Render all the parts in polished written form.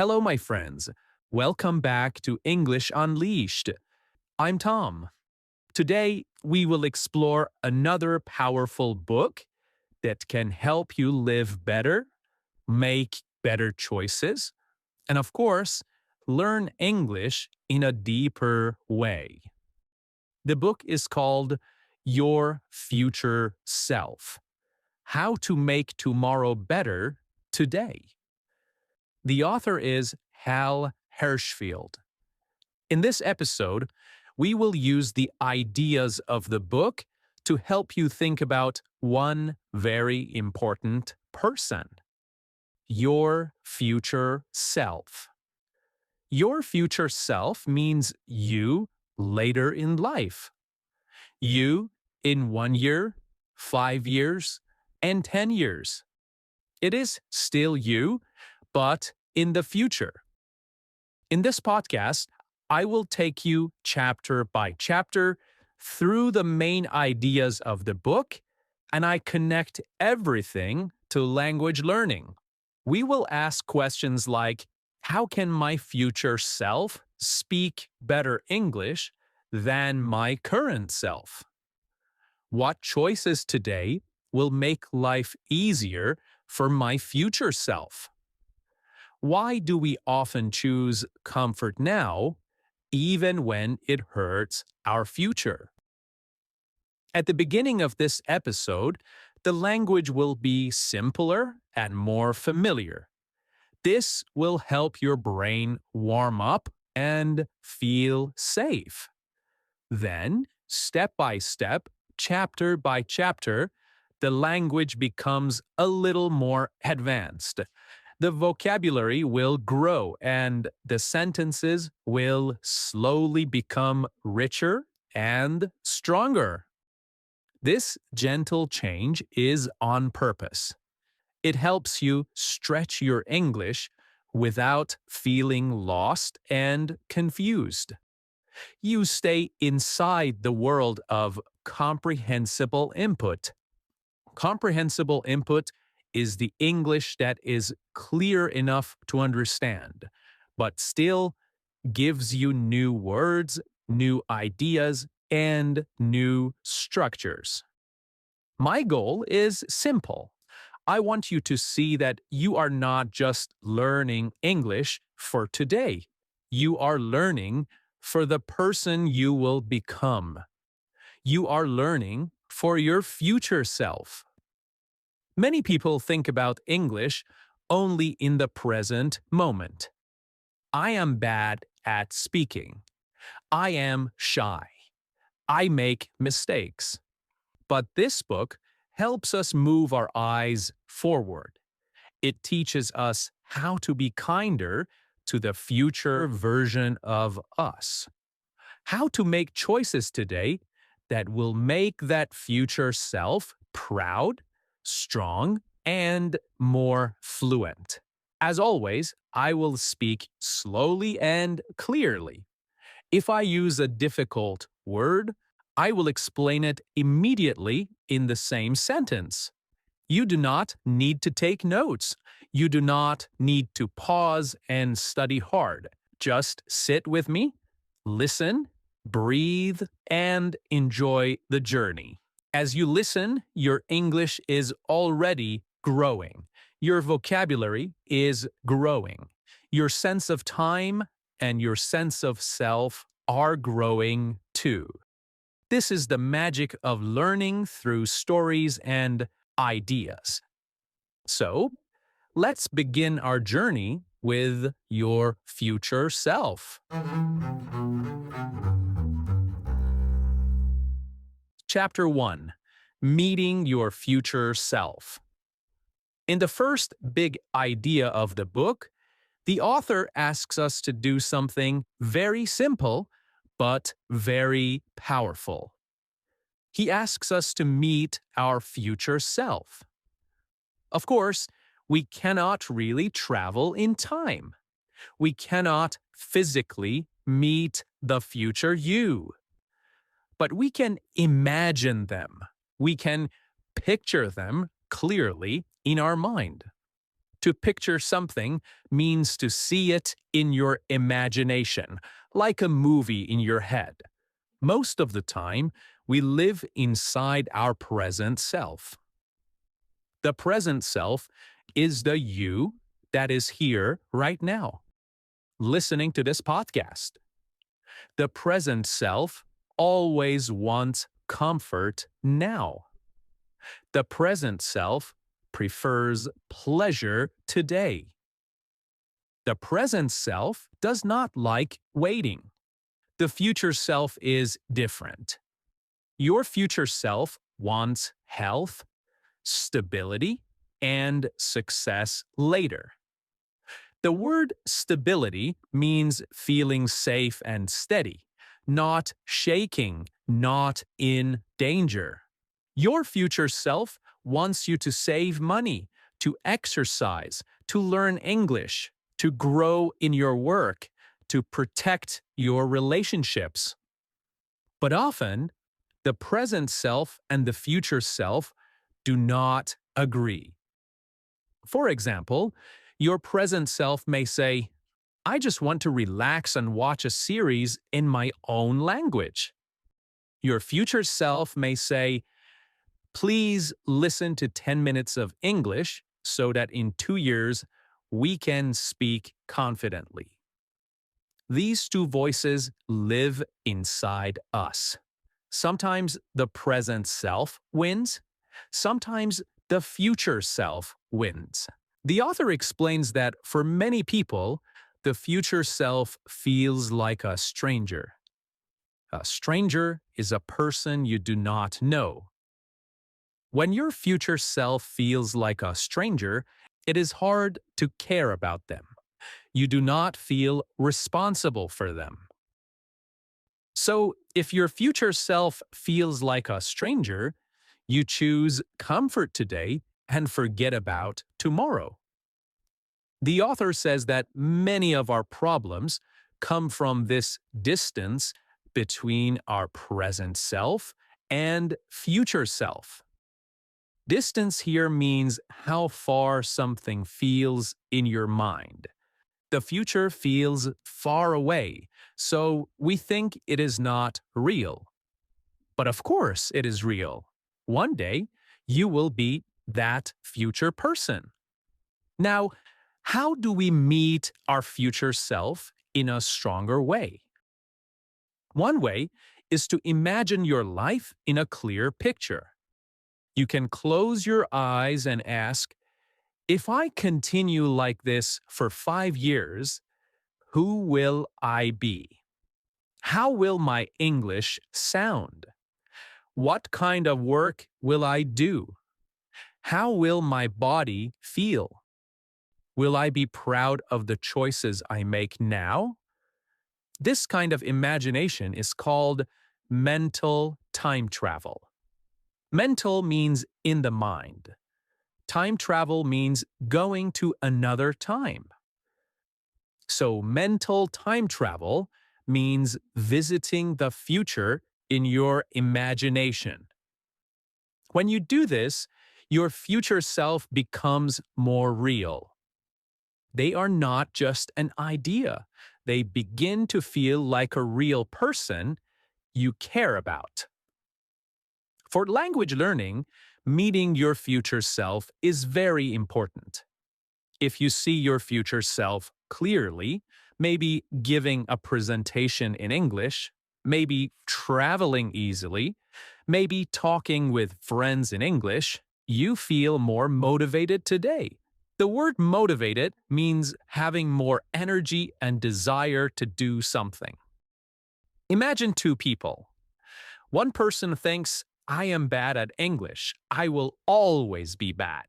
Hello, my friends. Welcome back to English Unleashed. I'm Tom. Today, we will explore another powerful book that can help you live better, make better choices, and of course, learn English in a deeper way. The book is called Your Future Self: How to Make Tomorrow Better Today. The author is Hal Hershfield. In this episode, we will use the ideas of the book to help you think about one very important person: your future self. Your future self means you later in life. You in 1 year, 5 years, and 10 years. It is still you, but in the future. In this podcast, I will take you chapter by chapter through the main ideas of the book, and I connect everything to language learning. We will ask questions like, how can my future self speak better English than my current self? What choices today will make life easier for my future self? Why do we often choose comfort now, even when it hurts our future? At the beginning of this episode, the language will be simpler and more familiar. This will help your brain warm up and feel safe. Then, step by step, chapter by chapter, the language becomes a little more advanced. The vocabulary will grow and the sentences will slowly become richer and stronger. This gentle change is on purpose. It helps you stretch your English without feeling lost and confused. You stay inside the world of comprehensible input. Comprehensible input is the English that is clear enough to understand, but still gives you new words, new ideas, and new structures. My goal is simple. I want you to see that you are not just learning English for today. You are learning for the person you will become. You are learning for your future self. Many people think about English only in the present moment. I am bad at speaking. I am shy. I make mistakes. But this book helps us move our eyes forward. It teaches us how to be kinder to the future version of us. How to make choices today that will make that future self proud, strong, and more fluent. As always, I will speak slowly and clearly. If I use a difficult word, I will explain it immediately in the same sentence. You do not need to take notes. You do not need to pause and study hard. Just sit with me, listen, breathe, and enjoy the journey. As you listen, your English is already growing. Your vocabulary is growing. Your sense of time and your sense of self are growing too. This is the magic of learning through stories and ideas. So, let's begin our journey with your future self. Chapter 1: Meeting Your Future Self. In the first big idea of the book, the author asks us to do something very simple but very powerful. He asks us to meet our future self. Of course, we cannot really travel in time. We cannot physically meet the future you. But we can imagine them. We can picture them clearly in our mind. To picture something means to see it in your imagination, like a movie in your head. Most of the time, we live inside our present self. The present self is the you that is here right now, listening to this podcast. The present self always wants comfort now. The present self prefers pleasure today. The present self does not like waiting. The future self is different. Your future self wants health, stability, and success later. The word stability means feeling safe and steady, not shaking, not in danger. Your future self wants you to save money, to exercise, to learn English, to grow in your work, to protect your relationships. But often, the present self and the future self do not agree. For example, your present self may say, I just want to relax and watch a series in my own language. Your future self may say, please listen to 10 minutes of English so that in 2 years we can speak confidently. These two voices live inside us. Sometimes the present self wins, sometimes the future self wins. The author explains that for many people, the future self feels like a stranger. A stranger is a person you do not know. When your future self feels like a stranger, it is hard to care about them. You do not feel responsible for them. So, if your future self feels like a stranger, you choose comfort today and forget about tomorrow. The author says that many of our problems come from this distance between our present self and future self. Distance here means how far something feels in your mind. The future feels far away, so we think it is not real. But of course it is real. One day, you will be that future person. Now, how do we meet our future self in a stronger way? One way is to imagine your life in a clear picture. You can close your eyes and ask, if I continue like this for 5 years, who will I be? How will my English sound? What kind of work will I do? How will my body feel? Will I be proud of the choices I make now? This kind of imagination is called mental time travel. Mental means in the mind. Time travel means going to another time. So mental time travel means visiting the future in your imagination. When you do this, your future self becomes more real. They are not just an idea. They begin to feel like a real person you care about. For language learning, meeting your future self is very important. If you see your future self clearly, maybe giving a presentation in English, maybe traveling easily, maybe talking with friends in English, you feel more motivated today. The word motivated means having more energy and desire to do something. Imagine two people. One person thinks, I am bad at English. I will always be bad.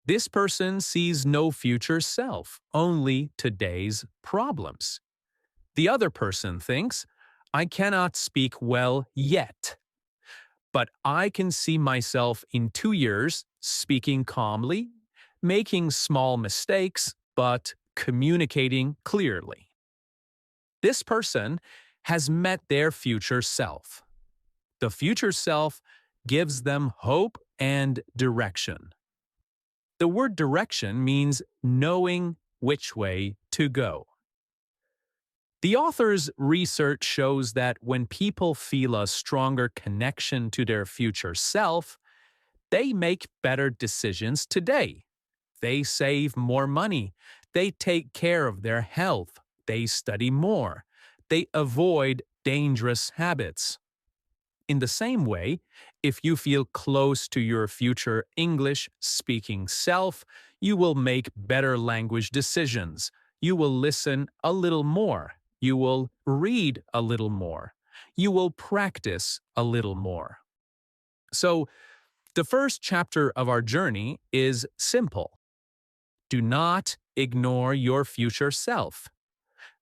This person sees no future self, only today's problems. The other person thinks, I cannot speak well yet, but I can see myself in 2 years speaking calmly, making small mistakes, but communicating clearly. This person has met their future self. The future self gives them hope and direction. The word direction means knowing which way to go. The author's research shows that when people feel a stronger connection to their future self, they make better decisions today. They save more money. They take care of their health. They study more. They avoid dangerous habits. In the same way, if you feel close to your future English speaking self, you will make better language decisions. You will listen a little more. You will read a little more. You will practice a little more. So, the first chapter of our journey is simple. Do not ignore your future self.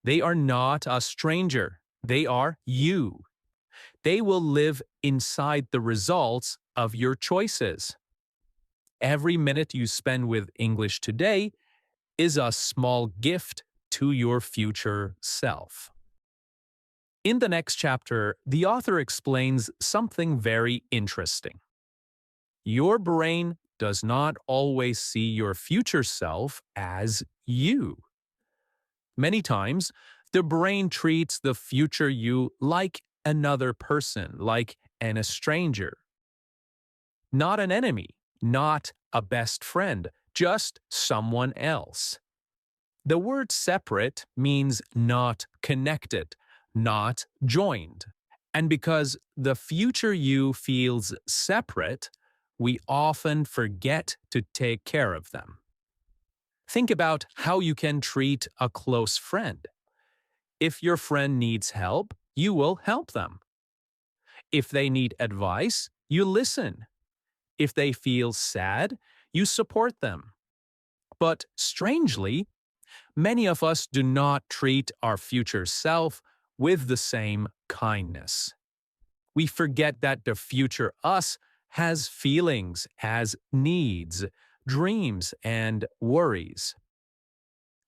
They are not a stranger. They are you. They will live inside the results of your choices. Every minute you spend with English today is a small gift to your future self. In the next chapter, the author explains something very interesting. Your brain does not always see your future self as you. Many times, the brain treats the future you like another person, like a stranger. Not an enemy, not a best friend, just someone else. The word separate means not connected, not joined. And because the future you feels separate, we often forget to take care of them. Think about how you can treat a close friend. If your friend needs help, you will help them. If they need advice, you listen. If they feel sad, you support them. But strangely, many of us do not treat our future self with the same kindness. We forget that the future us has feelings, has needs, dreams, and worries.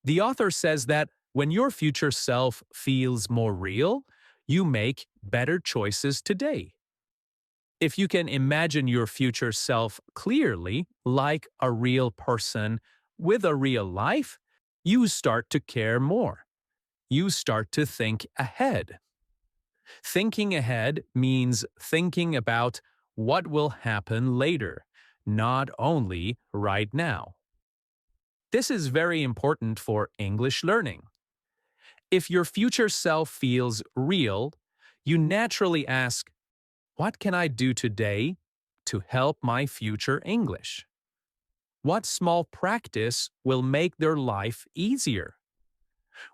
The author says that when your future self feels more real, you make better choices today. If you can imagine your future self clearly, like a real person with a real life, you start to care more. You start to think ahead. Thinking ahead means thinking about what will happen later, not only right now. This is very important for English learning. If your future self feels real, you naturally ask, what can I do today to help my future English? What small practice will make their life easier?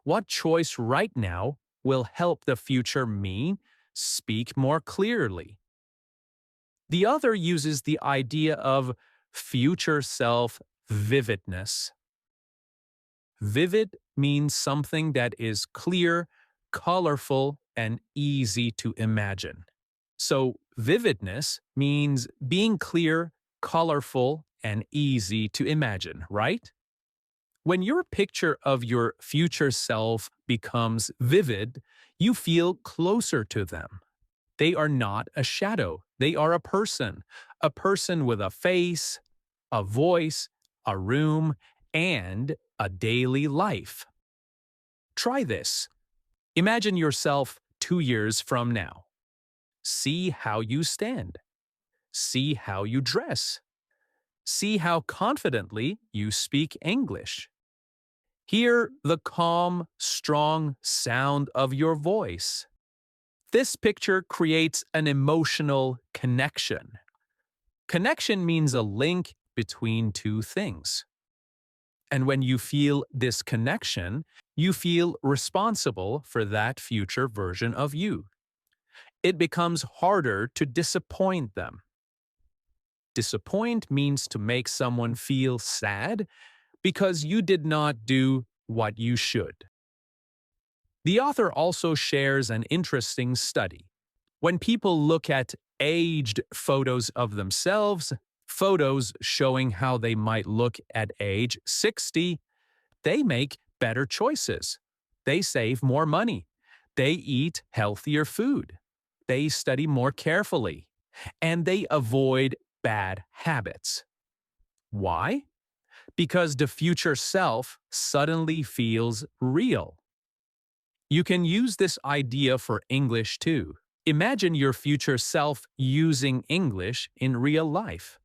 What choice right now will help the future me speak more clearly? The author uses the idea of future self vividness. Vivid means something that is clear, colorful, and easy to imagine. So, vividness means being clear, colorful, and easy to imagine, right? When your picture of your future self becomes vivid, you feel closer to them. They are not a shadow, they are a person with a face, a voice, a room, and a daily life. Try this. Imagine yourself 2 years from now. See how you stand. See how you dress. See how confidently you speak English. Hear the calm, strong sound of your voice. This picture creates an emotional connection. Connection means a link between two things. And when you feel this connection, you feel responsible for that future version of you. It becomes harder to disappoint them. Disappoint means to make someone feel sad because you did not do what you should. The author also shares an interesting study. When people look at aged photos of themselves, photos showing how they might look at age 60, they make better choices. They save more money. They eat healthier food. They study more carefully. And they avoid bad habits. Why? Because the future self suddenly feels real. You can use this idea for English too. Imagine your future self using English in real life.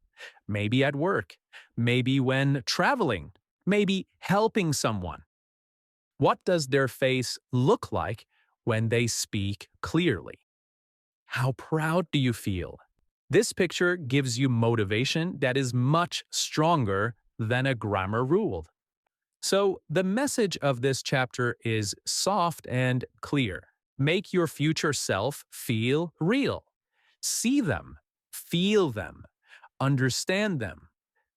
Maybe at work, maybe when traveling, maybe helping someone. What does their face look like when they speak clearly? How proud do you feel? This picture gives you motivation that is much stronger than a grammar rule. So, the message of this chapter is soft and clear. Make your future self feel real. See them, feel them, understand them.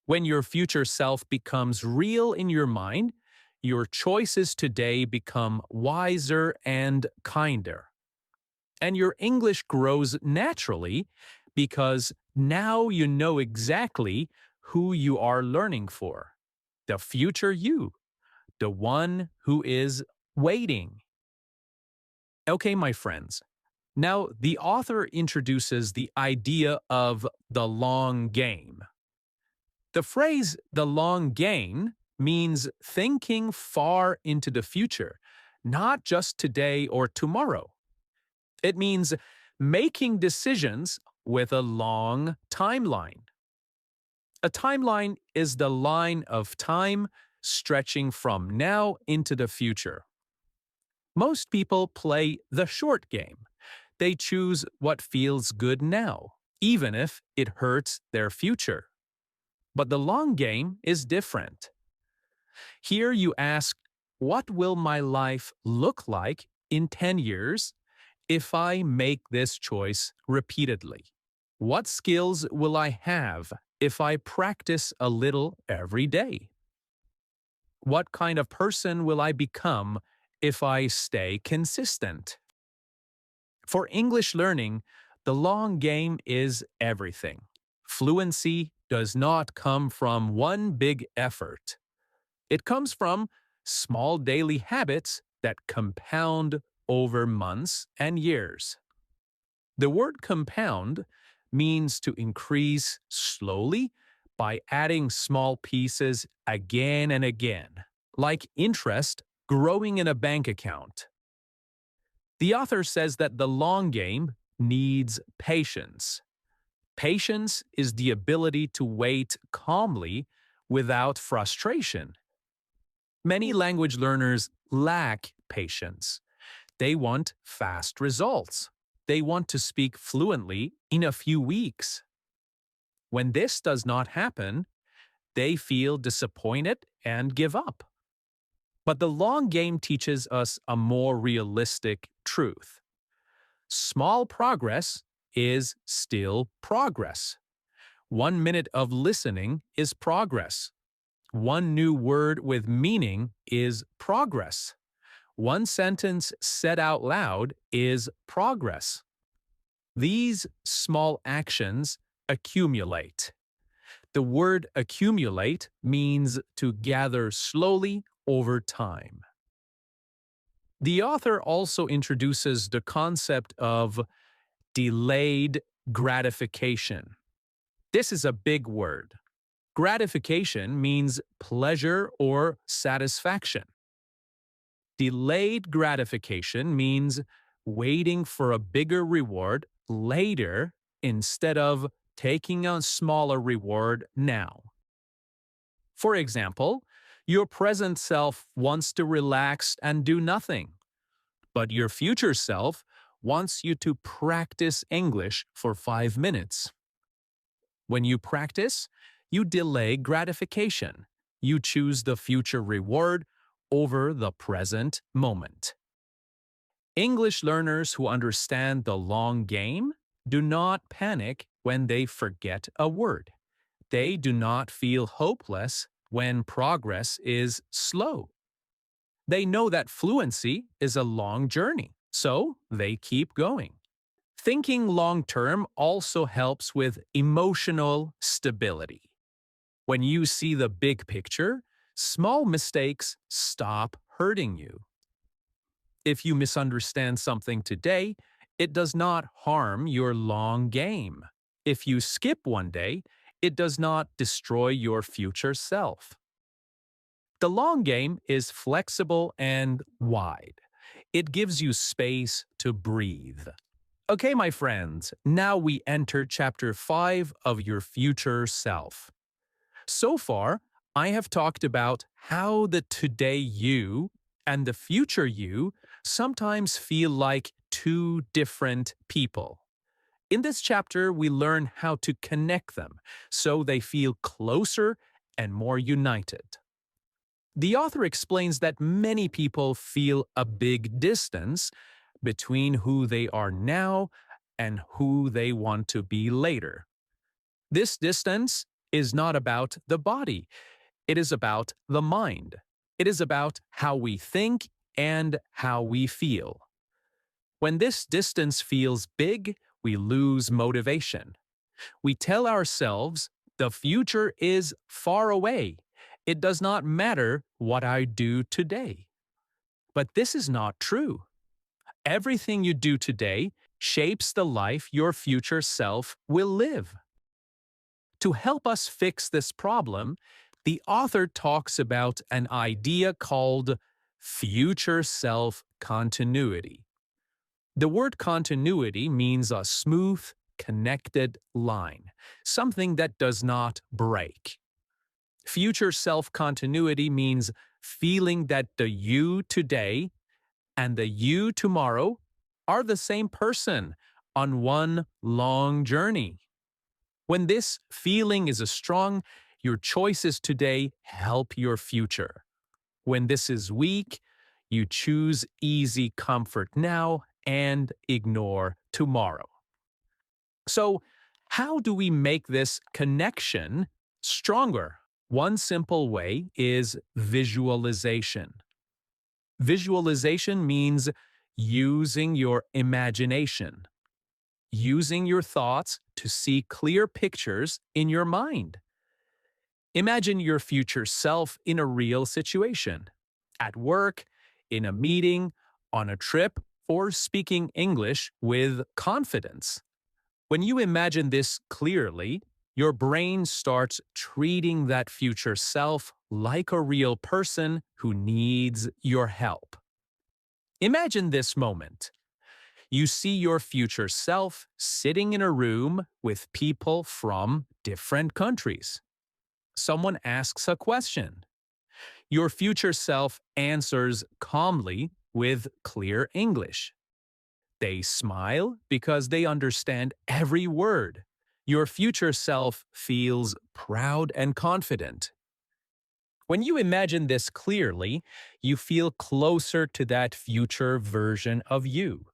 When your future self becomes real in your mind, your choices today become wiser and kinder. And your English grows naturally because now you know exactly who you are learning for. The future you, the one who is waiting. Okay, my friends. Now, the author introduces the idea of the long game. The phrase the long game means thinking far into the future, not just today or tomorrow. It means making decisions with a long timeline. A timeline is the line of time stretching from now into the future. Most people play the short game. They choose what feels good now, even if it hurts their future. But the long game is different. Here you ask, what will my life look like in 10 years if I make this choice repeatedly? What skills will I have if I practice a little every day? What kind of person will I become if I stay consistent? For English learning, the long game is everything. Fluency does not come from one big effort. It comes from small daily habits that compound over months and years. The word compound means to increase slowly by adding small pieces again and again, like interest growing in a bank account. The author says that the long game needs patience. Patience is the ability to wait calmly without frustration. Many language learners lack patience. They want fast results. They want to speak fluently in a few weeks. When this does not happen, they feel disappointed and give up. But the long game teaches us a more realistic truth. Small progress is still progress. 1 minute of listening is progress. One new word with meaning is progress. One sentence said out loud is progress. These small actions accumulate. The word accumulate means to gather slowly over time. The author also introduces the concept of delayed gratification. This is a big word. Gratification means pleasure or satisfaction. Delayed gratification means waiting for a bigger reward later instead of taking a smaller reward now. For example, your present self wants to relax and do nothing, but your future self wants you to practice English for 5 minutes. When you practice, you delay gratification. You choose the future reward over the present moment. English learners who understand the long game do not panic when they forget a word. They do not feel hopeless when progress is slow. They know that fluency is a long journey, so they keep going. Thinking long term also helps with emotional stability. When you see the big picture, small mistakes stop hurting you. If you misunderstand something today, it does not harm your long game. If you skip one day, it does not destroy your future self. The long game is flexible and wide. It gives you space to breathe. Okay, my friends, now we enter chapter 5 of your future self. So far, I have talked about how the today you and the future you sometimes feel like two different people. In this chapter, we learn how to connect them so they feel closer and more united. The author explains that many people feel a big distance between who they are now and who they want to be later. This distance is not about the body, it is about the mind. It is about how we think and how we feel. When this distance feels big, we lose motivation. We tell ourselves, the future is far away. It does not matter what I do today. But this is not true. Everything you do today shapes the life your future self will live. To help us fix this problem, the author talks about an idea called future self continuity. The word continuity means a smooth, connected line, something that does not break. Future self continuity means feeling that the you today and the you tomorrow are the same person on one long journey. When this feeling is strong, your choices today help your future. When this is weak, you choose easy comfort now and ignore tomorrow. So, how do we make this connection stronger? One simple way is visualization. Visualization means using your imagination, using your thoughts to see clear pictures in your mind. Imagine your future self in a real situation, at work, in a meeting, on a trip, or speaking English with confidence. When you imagine this clearly, your brain starts treating that future self like a real person who needs your help. Imagine this moment. You see your future self sitting in a room with people from different countries. Someone asks a question. Your future self answers calmly with clear English. They smile because they understand every word. Your future self feels proud and confident. When you imagine this clearly, you feel closer to that future version of you.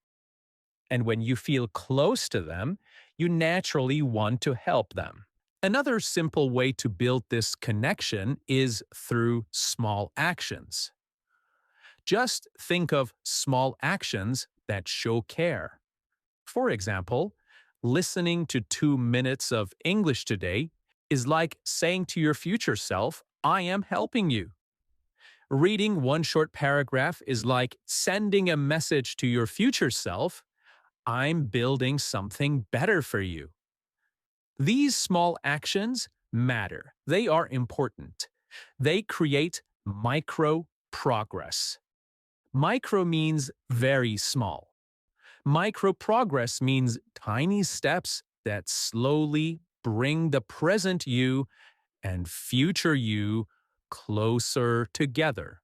And when you feel close to them, you naturally want to help them. Another simple way to build this connection is through small actions. Just think of small actions that show care. For example, listening to 2 minutes of English today is like saying to your future self, I am helping you. Reading one short paragraph is like sending a message to your future self, I'm building something better for you. These small actions matter. They are important. They create micro progress. Micro means very small. Micro progress means tiny steps that slowly bring the present you and future you closer together.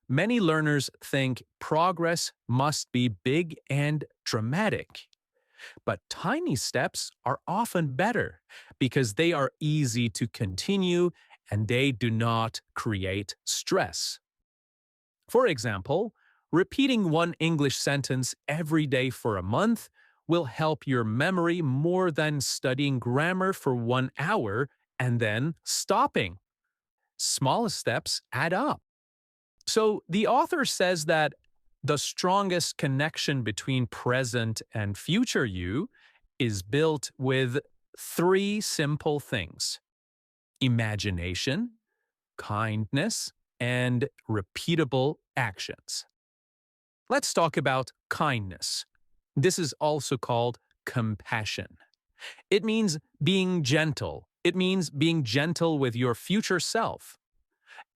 Many learners think progress must be big and dramatic. But tiny steps are often better because they are easy to continue and they do not create stress. For example, repeating one English sentence every day for a month will help your memory more than studying grammar for 1 hour and then stopping. Small steps add up. So the author says that the strongest connection between present and future you is built with three simple things: imagination, kindness, and repeatable actions. Let's talk about kindness. This is also called compassion. It means being gentle. It means being gentle with your future self.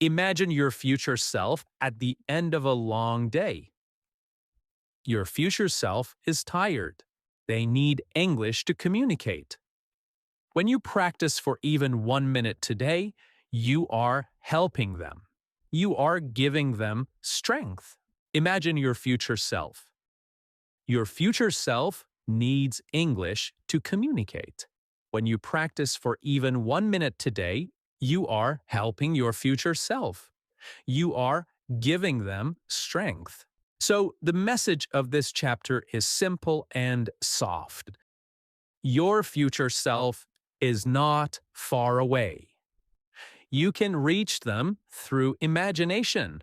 Imagine your future self at the end of a long day. Your future self is tired. They need English to communicate. When you practice for even 1 minute today, you are helping them. You are giving them strength. Imagine your future self. Your future self needs English to communicate. When you practice for even 1 minute today, you are helping your future self. You are giving them strength. So, the message of this chapter is simple and soft. Your future self is not far away. You can reach them through imagination.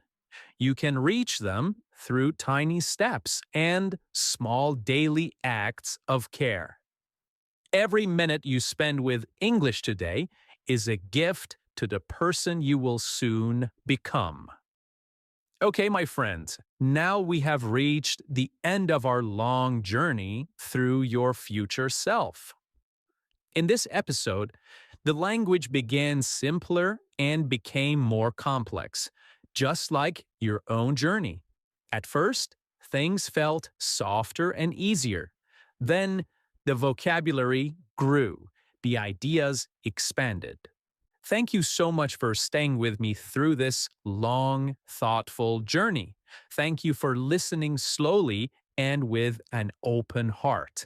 You can reach them through tiny steps and small daily acts of care. Every minute you spend with English today is a gift to the person you will soon become. Okay, my friends, now we have reached the end of our long journey through your future self. In this episode, the language began simpler and became more complex, just like your own journey. At first, things felt softer and easier. Then, the vocabulary grew, the ideas expanded. Thank you so much for staying with me through this long, thoughtful journey. Thank you for listening slowly and with an open heart.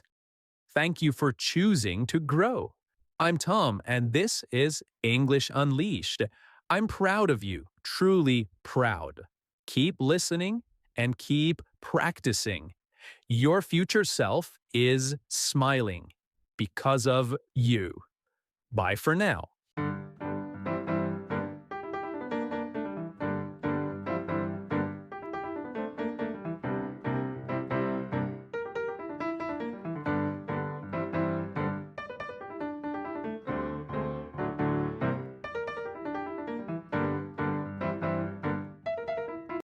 Thank you for choosing to grow. I'm Tom, and this is English Unleashed. I'm proud of you, truly proud. Keep listening and keep practicing. Your future self is smiling because of you. Bye for now.